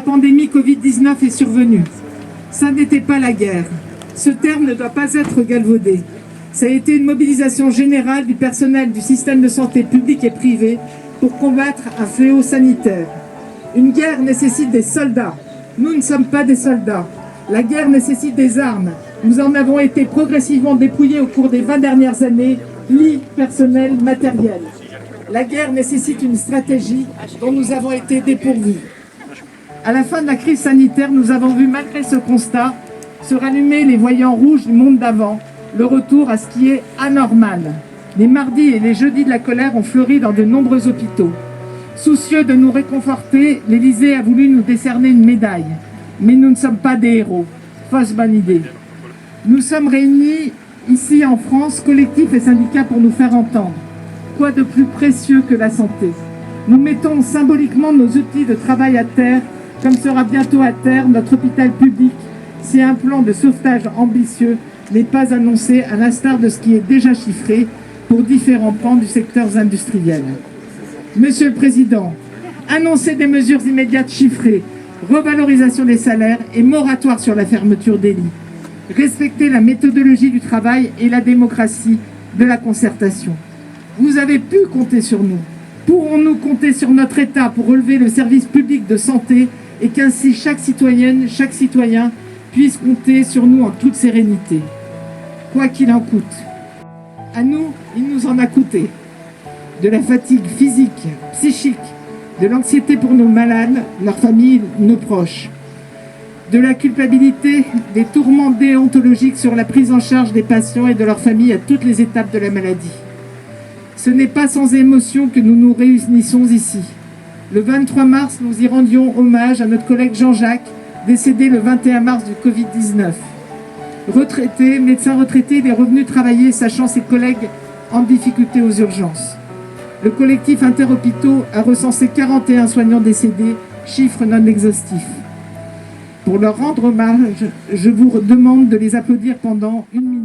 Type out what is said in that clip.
pandémie Covid-19 est survenue. Ça n'était pas la guerre. Ce terme ne doit pas être galvaudé. Ça a été une mobilisation générale du personnel du système de santé public et privé pour combattre un fléau sanitaire. Une guerre nécessite des soldats. Nous ne sommes pas des soldats. La guerre nécessite des armes. Nous en avons été progressivement dépouillés au cours des 20 dernières années, lits, personnel, matériel. La guerre nécessite une stratégie dont nous avons été dépourvus. À la fin de la crise sanitaire, nous avons vu, malgré ce constat, se rallumer les voyants rouges du monde d'avant, le retour à ce qui est anormal. Les mardis et les jeudis de la colère ont fleuri dans de nombreux hôpitaux. Soucieux de nous réconforter, l'Élysée a voulu nous décerner une médaille. Mais nous ne sommes pas des héros. Fausse bonne idée. Nous sommes réunis ici en France, collectifs et syndicats, pour nous faire entendre. Quoi de plus précieux que la santé? Nous mettons symboliquement nos outils de travail à terre, comme sera bientôt à terre notre hôpital public, si un plan de sauvetage ambitieux n'est pas annoncé, à l'instar de ce qui est déjà chiffré pour différents pans du secteur industriel. Monsieur le Président, annoncez des mesures immédiates chiffrées, revalorisation des salaires et moratoire sur la fermeture des lits. Respectez la méthodologie du travail et la démocratie de la concertation. Vous avez pu compter sur nous. Pourrons-nous compter sur notre État pour relever le service public de santé et qu'ainsi chaque citoyenne, chaque citoyen puisse compter sur nous en toute sérénité, quoi qu'il en coûte. À nous, il nous en a coûté. De la fatigue physique, psychique, de l'anxiété pour nos malades, leurs familles, nos proches. De la culpabilité, des tourments déontologiques sur la prise en charge des patients et de leurs familles à toutes les étapes de la maladie. Ce n'est pas sans émotion que nous nous réunissons ici. Le 23 mars, nous y rendions hommage à notre collègue Jean-Jacques, décédé le 21 mars du Covid-19. Retraité, médecin retraité, il est revenu travailler, sachant ses collègues en difficulté aux urgences. Le collectif Interhôpitaux a recensé 41 soignants décédés, chiffre non exhaustif. Pour leur rendre hommage, je vous demande de les applaudir pendant 1 minute.